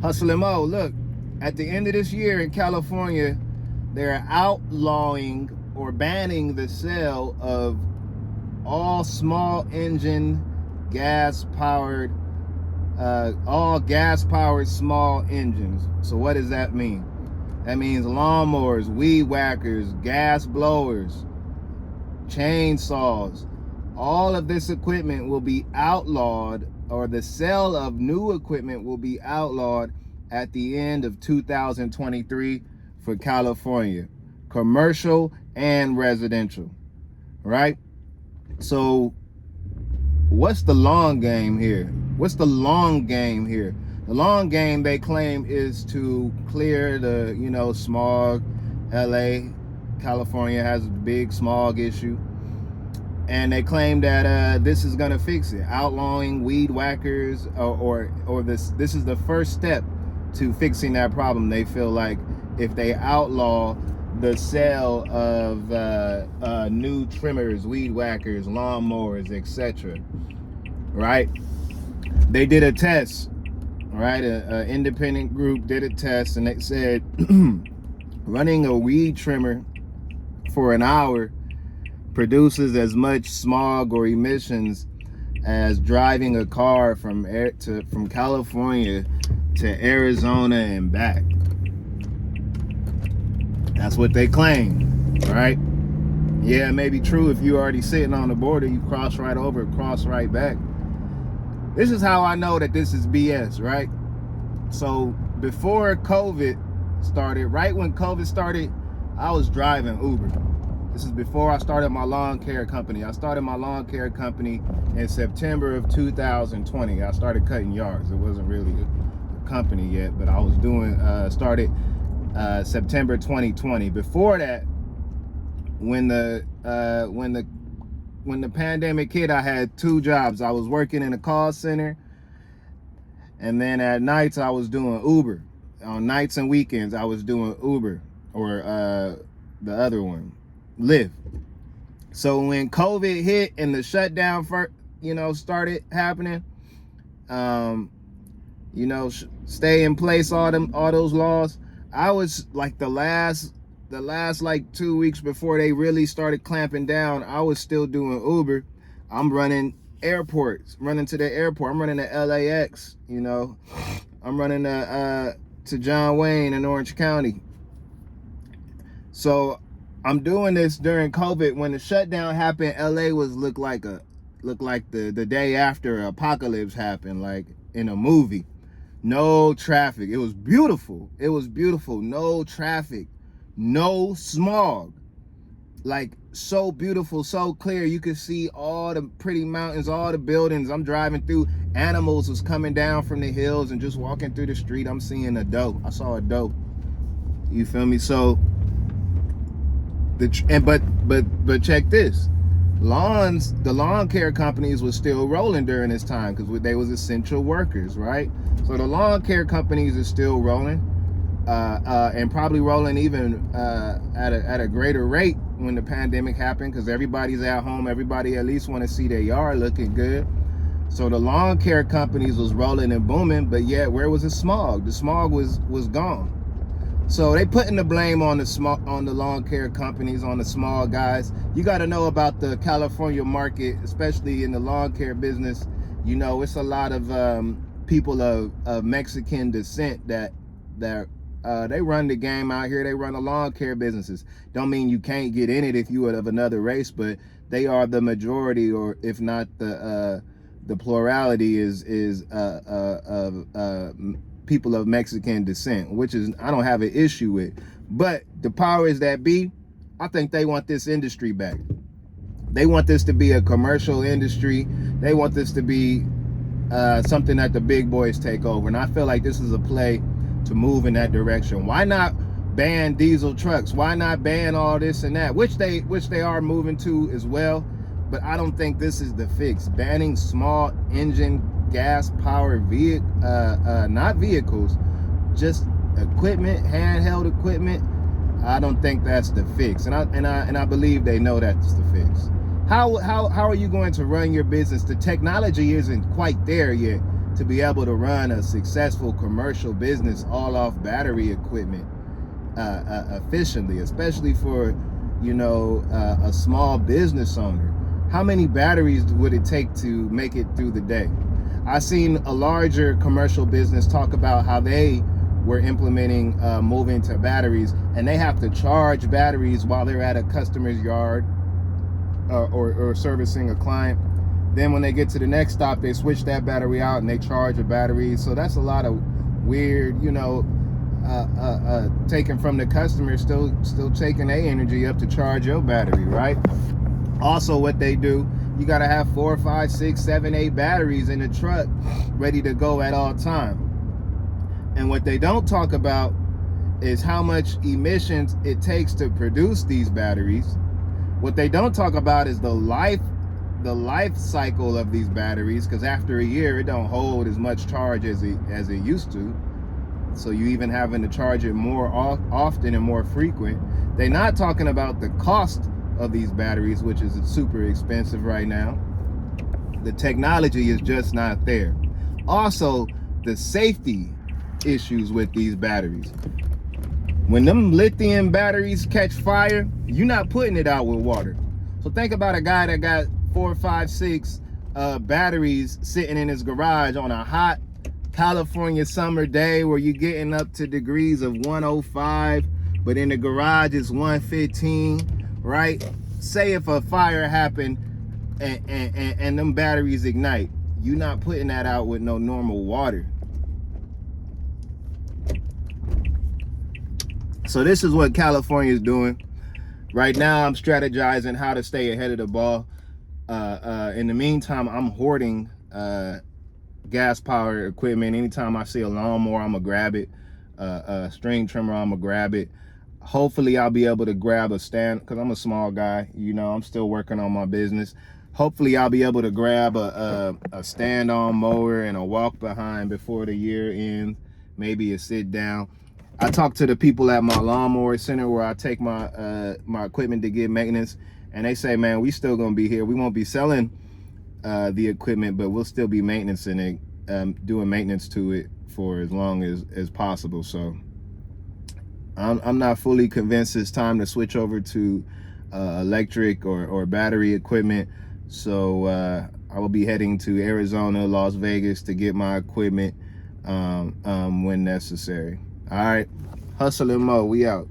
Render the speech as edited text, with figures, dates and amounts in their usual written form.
Hustle Mo, look, at the end of this year in California, they're outlawing or banning the sale of all small engine, gas powered, all gas powered small engines. So what does that mean? That means lawnmowers, weed whackers, gas blowers, chainsaws. All of this equipment will be outlawed, or the sale of new equipment will be outlawed at the end of 2023 for California, commercial and residential, right? So what's the long game here? What's the long game here? The long game, they claim, is to clear the, smog. LA, California has a big smog issue. And they claim that this is gonna fix it. Outlawing weed whackers, or this is the first step to fixing that problem. They feel like if they outlaw the sale of new trimmers, weed whackers, lawnmowers, etc., right? They did a test, right? An independent group did a test, and they said running a weed trimmer for an hour produces as much smog or emissions as driving a car from California to Arizona and back. That's what they claim, right? Yeah, it may be true if you're already sitting on the border, you cross right over, cross right back. This is how I know that this is BS, right? So before COVID started, right when COVID started, I was driving Uber. This is before I started my lawn care company. I started my lawn care company in September of 2020. I started cutting yards. It wasn't really a company yet, but I was started September 2020. Before that, when the pandemic hit, I had two jobs. I was working in a call center, and then at nights I was doing Uber. On nights and weekends, I was doing Uber, or the other one, Lyft. So when COVID hit and the shutdown started happening, stay in place, all those laws. I was like the last like 2 weeks before they really started clamping down, I was still doing Uber. I'm running airports, running to the airport. I'm running to LAX, I'm running to John Wayne in Orange County. So I'm doing this during COVID. When the shutdown happened, LA looked like the day after apocalypse happened, like in a movie. No traffic. It was beautiful. It was beautiful. No traffic. No smog. Like, so beautiful, so clear. You could see all the pretty mountains, all the buildings. I'm driving through. Animals was coming down from the hills and just walking through the street. I'm seeing a doe. I saw a doe. You feel me? So but check this. The lawn care companies was still rolling during this time because they was essential workers, right? So the lawn care companies is still rolling, and probably rolling even at a greater rate when the pandemic happened, because everybody's at home. Everybody at least want to see their yard looking good. So the lawn care companies was rolling and booming, but yet where was the smog? The smog was gone. So they putting the blame on the lawn care companies, on the small guys. You got to know about the California market, especially in the lawn care business. It's a lot of people of Mexican descent that they run the game out here. They run the lawn care businesses. Don't mean you can't get in it if you are of another race, but they are the majority, or if not the plurality is people of Mexican descent, which is I don't have an issue with. But the powers that be, I think they want this industry back. They want this to be a commercial industry. They want this to be something that the big boys take over. And I feel like this is a play to move in that direction. Why not ban diesel trucks? Why not ban all this and that? Which they are moving to as well. But I don't think this is the fix. Banning small engine gas powered not vehicles, just equipment, handheld equipment. I don't think that's the fix, and I believe they know that's the fix. How are you going to run your business? The technology isn't quite there yet to be able to run a successful commercial business all off battery equipment efficiently, especially for, you know, a small business owner. How many batteries would it take to make it through the day? I've seen a larger commercial business talk about how they were implementing moving to batteries, and they have to charge batteries while they're at a customer's yard or servicing a client. Then when they get to the next stop, they switch that battery out and they charge a battery. So that's a lot of weird, you know, taken from the customer, still taking their energy up to charge your battery, right? Also, what they do, you got to have 4, 5, 6, 7, 8 batteries in the truck ready to go at all time. And what they don't talk about is how much emissions it takes to produce these batteries. What they don't talk about is the life cycle of these batteries, because after a year it don't hold as much charge as it used to. So you even having to charge it more often and more frequent. They're not talking about the cost of these batteries, which is super expensive right now. The technology is just not there. Also, the safety issues with these batteries. When them lithium batteries catch fire, you're not putting it out with water. So think about a guy that got 4, 5, 6 batteries sitting in his garage on a hot California summer day where you're getting up to degrees of 105, but in the garage it's 115, right? Say if a fire happened and them batteries ignite, you're not putting that out with no normal water. So this is what California is doing. Right now, I'm strategizing how to stay ahead of the ball. In the meantime, I'm hoarding gas power equipment. Anytime I see a lawnmower, I'm gonna grab it. A string trimmer, I'm gonna grab it. Hopefully I'll be able to grab a stand, because I'm a small guy, you know, I'm still working on my business. Hopefully I'll be able to grab a stand-on mower and a walk behind before the year ends, maybe a sit down. I talked to the people at my lawnmower center where I take my my equipment to get maintenance, and they say, man, we still gonna be here. We won't be selling the equipment, but we'll still be maintaining it, doing maintenance to it for as long as possible. So I'm not fully convinced it's time to switch over to electric or battery equipment. So I will be heading to Arizona, Las Vegas to get my equipment when necessary. All right, Hustle and Mo, we out.